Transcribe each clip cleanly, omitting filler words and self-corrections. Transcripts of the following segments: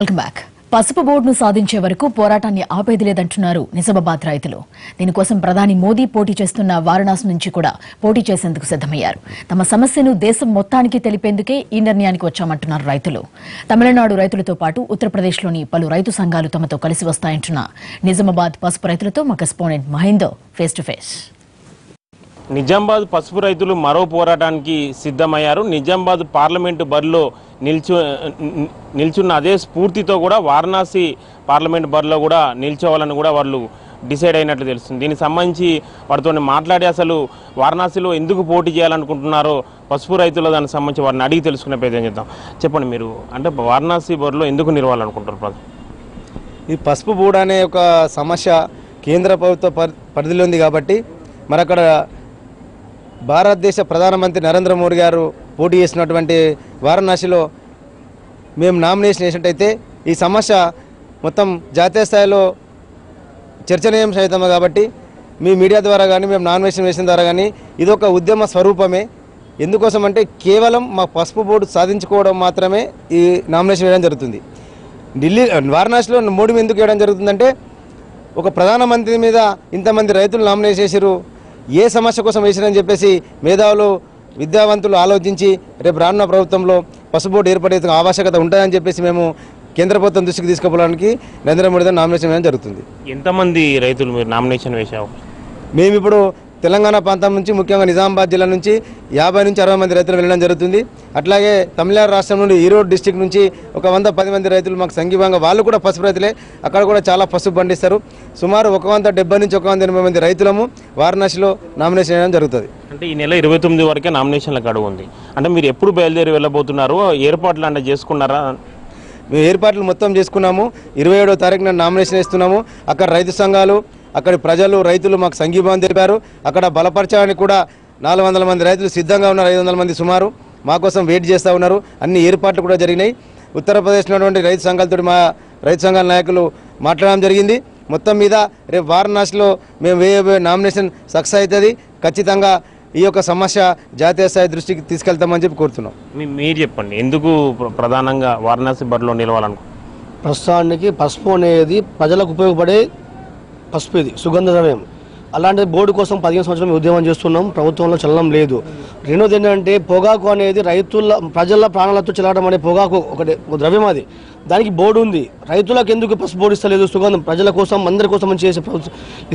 Welcome back. పసుపు బోర్డును సాధించే వరకు పోరాటాన్ని ఆపేది లేదంటున్నారు నిజామాబాద్ రైతులు. దీనికోసం ప్రధాని మోదీ పోటీ చేస్తున్న వారణాసి నుంచి కూడా పోటీ చేసేందుకు సిద్దమయ్యారు. తమ సమస్యను దేశం మొత్తానికి తెలిపేందుకే ఈ నిర్ణయానికి వచ్చామంటున్నారు రైతులు. తమిళనాడు రైతులతో పాటు ఉత్తరప్రదేశ్లోని పలు రైతు సంఘాలు తమతో కలిసి వస్తాయంటున్న నిజామాబాద్ పసుపు రైతులతో మా correspondent Mahender face to face. Nizamabad పసుపు రైతులు మరో పోరాటానికి సిద్ధమయ్యారు. నిజామాబాద్ పార్లమెంటు బరిలో నిల్చున్న అదే స్ఫూర్తితో కూడా వారణాసి పార్లమెంట్ బరిలో కూడా నిల్చోవాలని కూడా వాళ్ళు డిసైడ్ అయినట్లు తెలుస్తుంది. దీనికి సంబంధించి వారితో మాట్లాడి అసలు వారణాసిలో ఎందుకు పోటీ చేయాలనుకుంటున్నారో పసుపు రైతులు దానికి సంబంధించి వారిని అడిగి తెలుసుకునే ప్రయత్నం చేద్దాం. చెప్పండి, మీరు అంటే వారణాసి బరిలో ఎందుకు నిలవాలనుకుంటారు? ఈ పసుపు బోర్డు అనే ఒక సమస్య కేంద్ర ప్రభుత్వ పరిధిలో ఉంది కాబట్టి మరి అక్కడ భారతదేశ ప్రధానమంత్రి నరేంద్ర మోడీ గారు పోటీ చేసినటువంటి వారణాసిలో మేము నామినేషన్ వేసినట్టయితే ఈ సమస్య మొత్తం జాతీయ స్థాయిలో చర్చనీయాంశం అవుతాము. కాబట్టి మీ మీడియా ద్వారా కానీ మేము నామినేషన్ వేసిన ద్వారా కానీ ఇది ఒక ఉద్యమ స్వరూపమే. ఎందుకోసం అంటే కేవలం మా పసుపు బోర్డు సాధించుకోవడం మాత్రమే ఈ నామినేషన్ వేయడం జరుగుతుంది. వారణాసిలో మోడీ ఎందుకు వేయడం జరుగుతుందంటే ఒక ప్రధానమంత్రి మీద ఇంతమంది రైతులు నామినేషన్ చేశారు, ఏ సమస్య కోసం వేసిరని చెప్పేసి మేధావులు విద్యావంతులు ఆలోచించి రేపు రానున్న ప్రభుత్వంలో పసుపు బోర్డు ఏర్పడే ఆవశ్యకత ఉంటుందని చెప్పేసి మేము కేంద్ర ప్రభుత్వం దృష్టికి తీసుకుపోవడానికి నరేంద్ర మోడీ నామినేషన్ వేయడం జరుగుతుంది. ఎంతమంది రైతులు మీరు నామినేషన్ వేశావు? మేము ఇప్పుడు తెలంగాణ ప్రాంతం నుంచి ముఖ్యంగా నిజామాబాద్ జిల్లా నుంచి 50 నుంచి 60 మంది రైతులు వెళ్ళడం జరుగుతుంది. అట్లాగే తమిళనాడు రాష్ట్రం నుండి ఈరోడ్ డిస్టిక్ నుంచి ఒక 110 మంది రైతులు మాకు సంఘీభంగా వాళ్ళు కూడా పసుపు రైతులే, అక్కడ కూడా చాలా పసుపు పండిస్తారు. సుమారు 170 నుంచి 180 మంది రైతులము వారణాసిలో నామినేషన్ చేయడం జరుగుతుంది. అంటే ఈ నెల 29 వరకే నామినేషన్ల గడువు ఉంది. అంటే మీరు ఎప్పుడు బయలుదేరి వెళ్ళబోతున్నారు? ఏర్పాట్లు అంటే చేసుకున్నారా? మేము ఏర్పాట్లు మొత్తం చేసుకున్నాము. 27వ తారీఖున నామినేషన్ ఇస్తున్నాము. అక్కడ రైతు సంఘాలు, అక్కడి ప్రజలు, రైతులు మాకు సంఘీభావం తెలిపారు. అక్కడ బలపరచడానికి కూడా 400 మంది రైతులు సిద్ధంగా ఉన్నారు. 500 మంది సుమారు మా కోసం వెయిట్ చేస్తూ ఉన్నారు. అన్ని ఏర్పాట్లు కూడా జరిగినాయి. ఉత్తరప్రదేశ్లో ఉన్నటువంటి రైతు సంఘాలతో మా రైతు సంఘాల నాయకులు మాట్లాడడం జరిగింది. మొత్తం మీద రేపు వారణాసిలో మేము వేయబోయే నామినేషన్ సక్సెస్ అవుతుంది. ఖచ్చితంగా ఈ యొక్క సమస్య జాతీయ స్థాయి దృష్టికి తీసుకెళ్తామని చెప్పి కోరుతున్నాం. మీరు చెప్పండి, ఎందుకు ప్రధానంగా వారణాసి బరిలో నిలవాలనుకో? ప్రస్తుతానికి పసుపు అనేది ప్రజలకు ఉపయోగపడే పసుపు, ఇది సుగంధ ద్రవ్యం. అలాంటి బోర్డు కోసం 15 సంవత్సరాలు ఉద్యమం చేస్తున్నాం, ప్రభుత్వంలో చలనం లేదు. రెండోది ఏంటంటే పొగాకు అనేది ప్రజల ప్రాణాలతో చెల్లడం అనే పొగాకు ఒకటి ద్రవ్యం, అది దానికి బోర్డు ఉంది. రైతులకు ఎందుకు పసుపు బోర్డు ఇస్తలేదు? సుగంధం ప్రజల కోసం, అందరి కోసం చేసే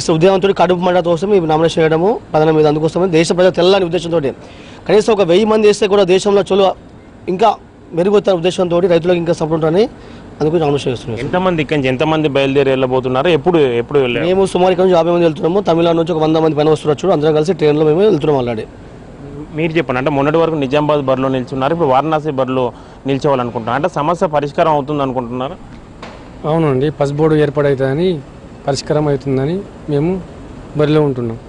ఇస్తే ఉద్యమంతో కడుపు మంట కోసం ఈ నామినేషన్ చేయడము ప్రధాన మీద. అందుకోసమే దేశ ప్రజలు తెల్లని ఉద్దేశంతో కనీసం ఒక 1000 మంది వేస్తే కూడా దేశంలో చొలువ ఇంకా మెరుగుతారు ఉద్దేశంతో రైతులకు ఇంకా సపోర్ట్ ఉంటారని అందుకు నామినేషన్ చేస్తున్నాం. ఎంతమంది ఇక్కడి నుంచి ఎంతమంది బయలుదేరి వెళ్ళబోతున్నారు? ఎప్పుడు వెళ్ళారు? మేము సుమారు ఇక్కడ నుంచి 50 మంది వెళ్తున్నాము. తమిళనాడు నుంచి ఒక 100 మంది పైన వస్తున్నారు. అందరం కలిసి ట్రైన్లో మేము వెళ్తున్నాం ఆల్రెడీ. మీరు చెప్పండి, అంటే మొన్నటి వరకు నిజామాబాద్ బరిలో నిల్చున్నారు, ఇప్పుడు వారణాసి బరిలో నిల్చోవాలనుకుంటున్నారు. అంటే సమస్య పరిష్కారం అవుతుంది అనుకుంటున్నారు? అవునండి, పసుపు బోర్డు ఏర్పాటవుతుందని, పరిష్కారం అవుతుందని మేము బరిలో ఉంటున్నాం.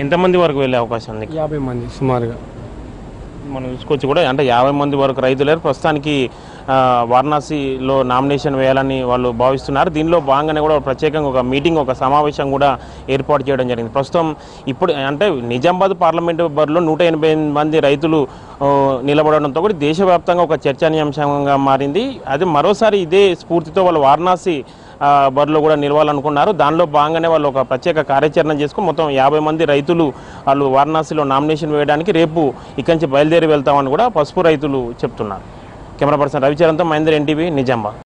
ఎంతమంది వరకు వెళ్ళే అవకాశం ఉంది? 50 మంది సుమారుగా మనం చూసుకోవచ్చు కూడా. అంటే 50 మంది వరకు రైతులేరు. ప్రస్తుతానికి వారణాసిలో నామినేషన్ వేయాలని వాళ్ళు భావిస్తున్నారు. దీనిలో భాగంగానే కూడా ప్రత్యేకంగా ఒక మీటింగ్, ఒక సమావేశం కూడా ఏర్పాటు చేయడం జరిగింది. ప్రస్తుతం ఇప్పుడు అంటే నిజామాబాద్ పార్లమెంటు బరిలో 180 మంది రైతులు నిలబడడంతో కూడా దేశవ్యాప్తంగా ఒక చర్చనీయాంశంగా మారింది. అది మరోసారి ఇదే స్ఫూర్తితో వాళ్ళు వారణాసి బరిలో కూడా నిలవాలనుకున్నారు. దానిలో భాగంగానే వాళ్ళు ఒక ప్రత్యేక కార్యాచరణ చేసుకుని మొత్తం 50 మంది రైతులు వాళ్ళు వారణాసిలో నామినేషన్ వేయడానికి రేపు ఇక్కడి నుంచి బయలుదేరి వెళ్తామని కూడా పసుపు రైతులు చెప్తున్నారు. కెమెరా పర్సన్ రవిచరణ్తో మహేందర్, NTV, నిజామాబాద్.